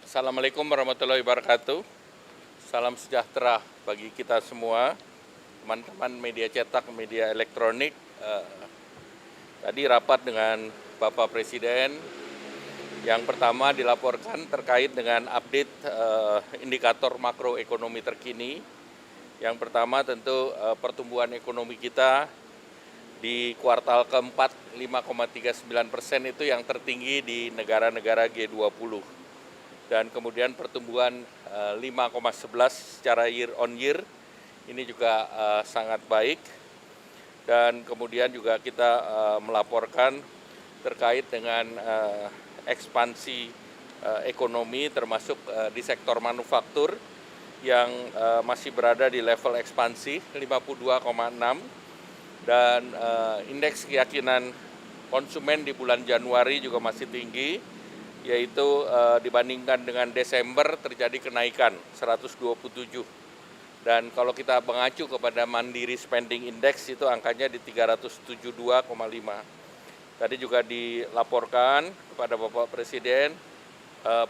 Assalamualaikum warahmatullahi wabarakatuh. Salam sejahtera bagi kita semua, teman-teman media cetak, media elektronik. Tadi rapat dengan Bapak Presiden. Yang pertama dilaporkan terkait dengan update indikator makroekonomi terkini. Yang pertama tentu pertumbuhan ekonomi kita di kuartal keempat 5,39% itu yang tertinggi di negara-negara G20. Dan kemudian pertumbuhan 5,11 secara year on year ini juga sangat baik. Dan kemudian juga kita melaporkan terkait dengan ekspansi ekonomi termasuk di sektor manufaktur yang masih berada di level ekspansi 52,6, dan indeks keyakinan konsumen di bulan Januari juga masih tinggi, yaitu dibandingkan dengan Desember terjadi kenaikan 127. Dan kalau kita mengacu kepada Mandiri Spending Index itu angkanya di 372,5. Tadi juga dilaporkan kepada Bapak Presiden,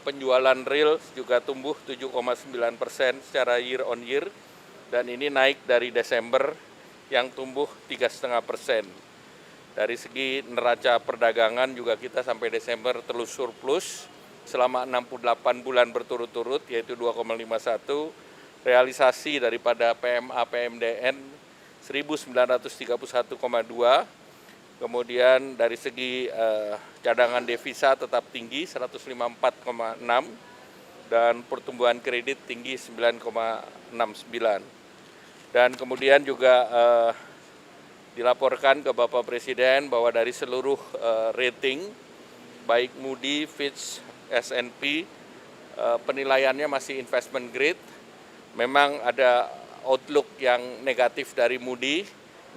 penjualan real juga tumbuh 7,9% secara year on year, dan ini naik dari Desember yang tumbuh 3,5%. Dari segi neraca perdagangan juga kita sampai Desember terus surplus selama 68 bulan berturut-turut, yaitu 2,51. Realisasi daripada PMA PMDN 1931,2. Kemudian dari segi cadangan devisa tetap tinggi 154,6, dan pertumbuhan kredit tinggi 9,69. Dan kemudian juga dilaporkan ke Bapak Presiden bahwa dari seluruh rating, baik Moody, Fitch, S&P, penilaiannya masih investment grade. Memang ada outlook yang negatif dari Moody.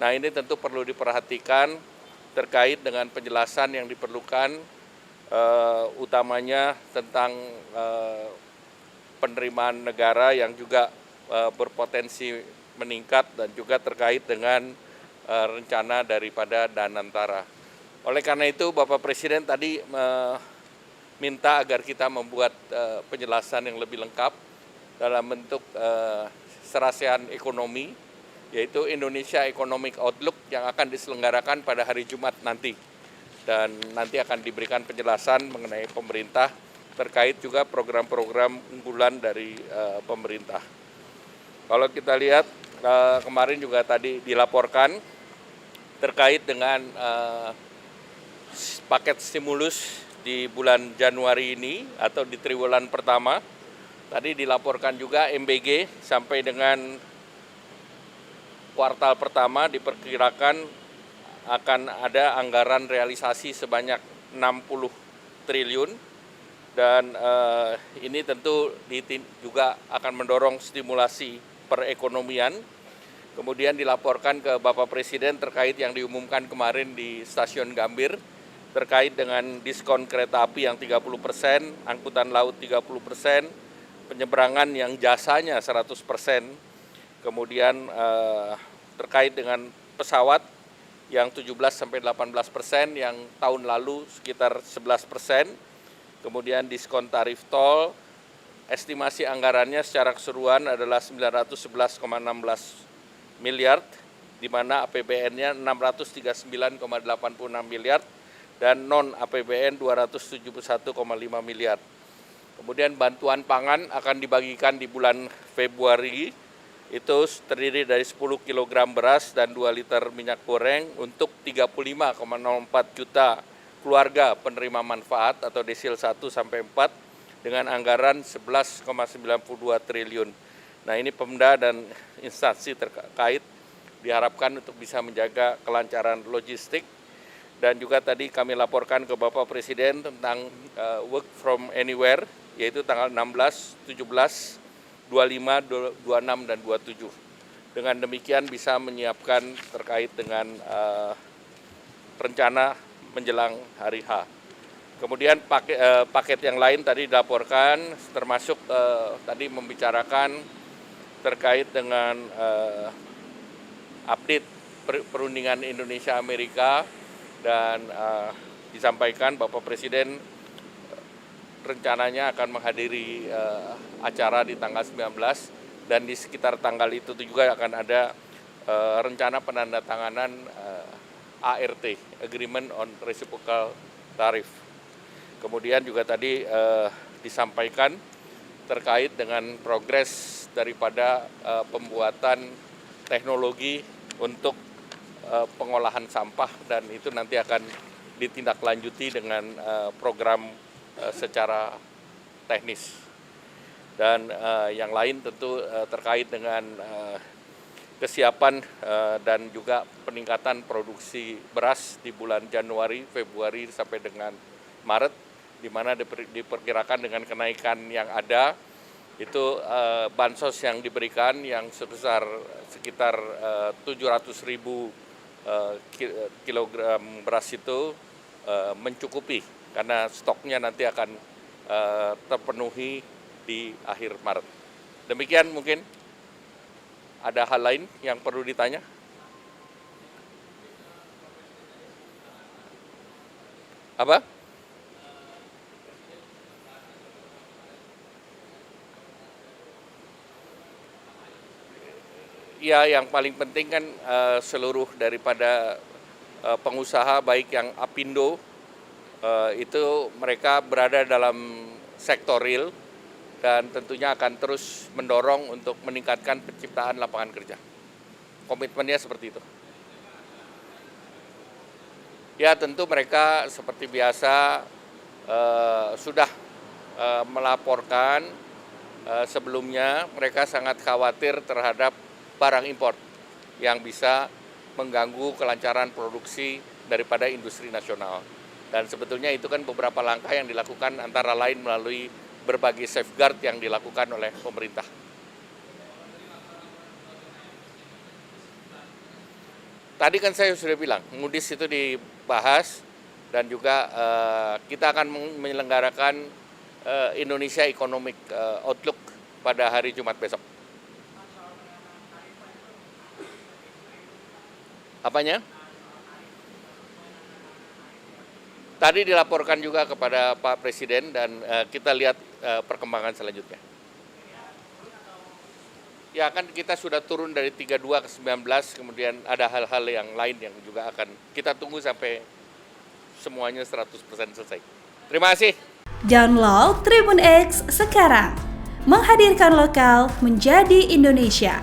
Nah, ini tentu perlu diperhatikan terkait dengan penjelasan yang diperlukan, utamanya tentang penerimaan negara yang juga berpotensi meningkat, dan juga terkait dengan rencana daripada Danantara. Oleh karena itu Bapak Presiden tadi minta agar kita membuat penjelasan yang lebih lengkap dalam bentuk serasian ekonomi, yaitu Indonesia Economic Outlook yang akan diselenggarakan pada hari Jumat nanti. Dan nanti akan diberikan penjelasan mengenai pemerintah terkait juga program-program unggulan dari pemerintah. Kalau kita lihat kemarin juga tadi dilaporkan terkait dengan paket stimulus di bulan Januari ini atau di triwulan pertama. Tadi dilaporkan juga MBG sampai dengan kuartal pertama diperkirakan akan ada anggaran realisasi sebanyak 60 triliun. Dan ini tentu juga akan mendorong stimulasi perekonomian. Kemudian dilaporkan ke Bapak Presiden terkait yang diumumkan kemarin di Stasiun Gambir terkait dengan diskon kereta api yang 30%, angkutan laut 30%, penyeberangan yang jasanya 100%, kemudian terkait dengan pesawat yang 17-18%, yang tahun lalu sekitar 11%, kemudian diskon tarif tol, estimasi anggarannya secara keseluruhan adalah 911,16 miliar, di mana APBN-nya 639,86 miliar dan non APBN 271,5 miliar. Kemudian bantuan pangan akan dibagikan di bulan Februari, itu terdiri dari 10 kg beras dan 2 liter minyak goreng untuk 35,04 juta keluarga penerima manfaat atau desil 1 sampai 4 dengan anggaran 11,92 triliun. Nah, ini Pemda dan instansi terkait diharapkan untuk bisa menjaga kelancaran logistik. Dan juga tadi kami laporkan ke Bapak Presiden tentang work from anywhere, yaitu tanggal 16, 17, 25, 26, dan 27. Dengan demikian bisa menyiapkan terkait dengan rencana menjelang hari H. Kemudian paket yang lain tadi dilaporkan, termasuk tadi membicarakan terkait dengan update perundingan Indonesia-Amerika, dan disampaikan Bapak Presiden rencananya akan menghadiri acara di tanggal 19 dan di sekitar tanggal itu juga akan ada rencana penandatanganan ART, Agreement on Reciprocal Tariff. Kemudian juga tadi disampaikan terkait dengan progres daripada pembuatan teknologi untuk pengolahan sampah dan itu nanti akan ditindaklanjuti dengan program secara teknis. Dan yang lain tentu terkait dengan kesiapan dan juga peningkatan produksi beras di bulan Januari, Februari sampai dengan Maret, di mana diperkirakan dengan kenaikan yang ada, itu bansos yang diberikan yang sebesar sekitar 700.000 kilogram beras itu mencukupi karena stoknya nanti akan terpenuhi di akhir Maret. Demikian mungkin. Ada hal lain yang perlu ditanya? Apa? Ya, yang paling penting kan seluruh daripada pengusaha baik yang Apindo itu mereka berada dalam sektor real dan tentunya akan terus mendorong untuk meningkatkan penciptaan lapangan kerja. Komitmennya seperti itu. Ya tentu mereka seperti biasa sudah melaporkan sebelumnya mereka sangat khawatir terhadap barang impor yang bisa mengganggu kelancaran produksi daripada industri nasional. Dan sebetulnya itu kan beberapa langkah yang dilakukan antara lain melalui berbagai safeguard yang dilakukan oleh pemerintah. Tadi kan saya sudah bilang, Moody's itu dibahas dan juga kita akan menyelenggarakan Indonesia Economic Outlook pada hari Jumat besok. Apanya? Tadi dilaporkan juga kepada Pak Presiden dan kita lihat perkembangan selanjutnya. Ya kan kita sudah turun dari 32 ke 19, kemudian ada hal-hal yang lain yang juga akan kita tunggu sampai semuanya 100% selesai. Terima kasih. Download Tribun X sekarang, menghadirkan lokal menjadi Indonesia.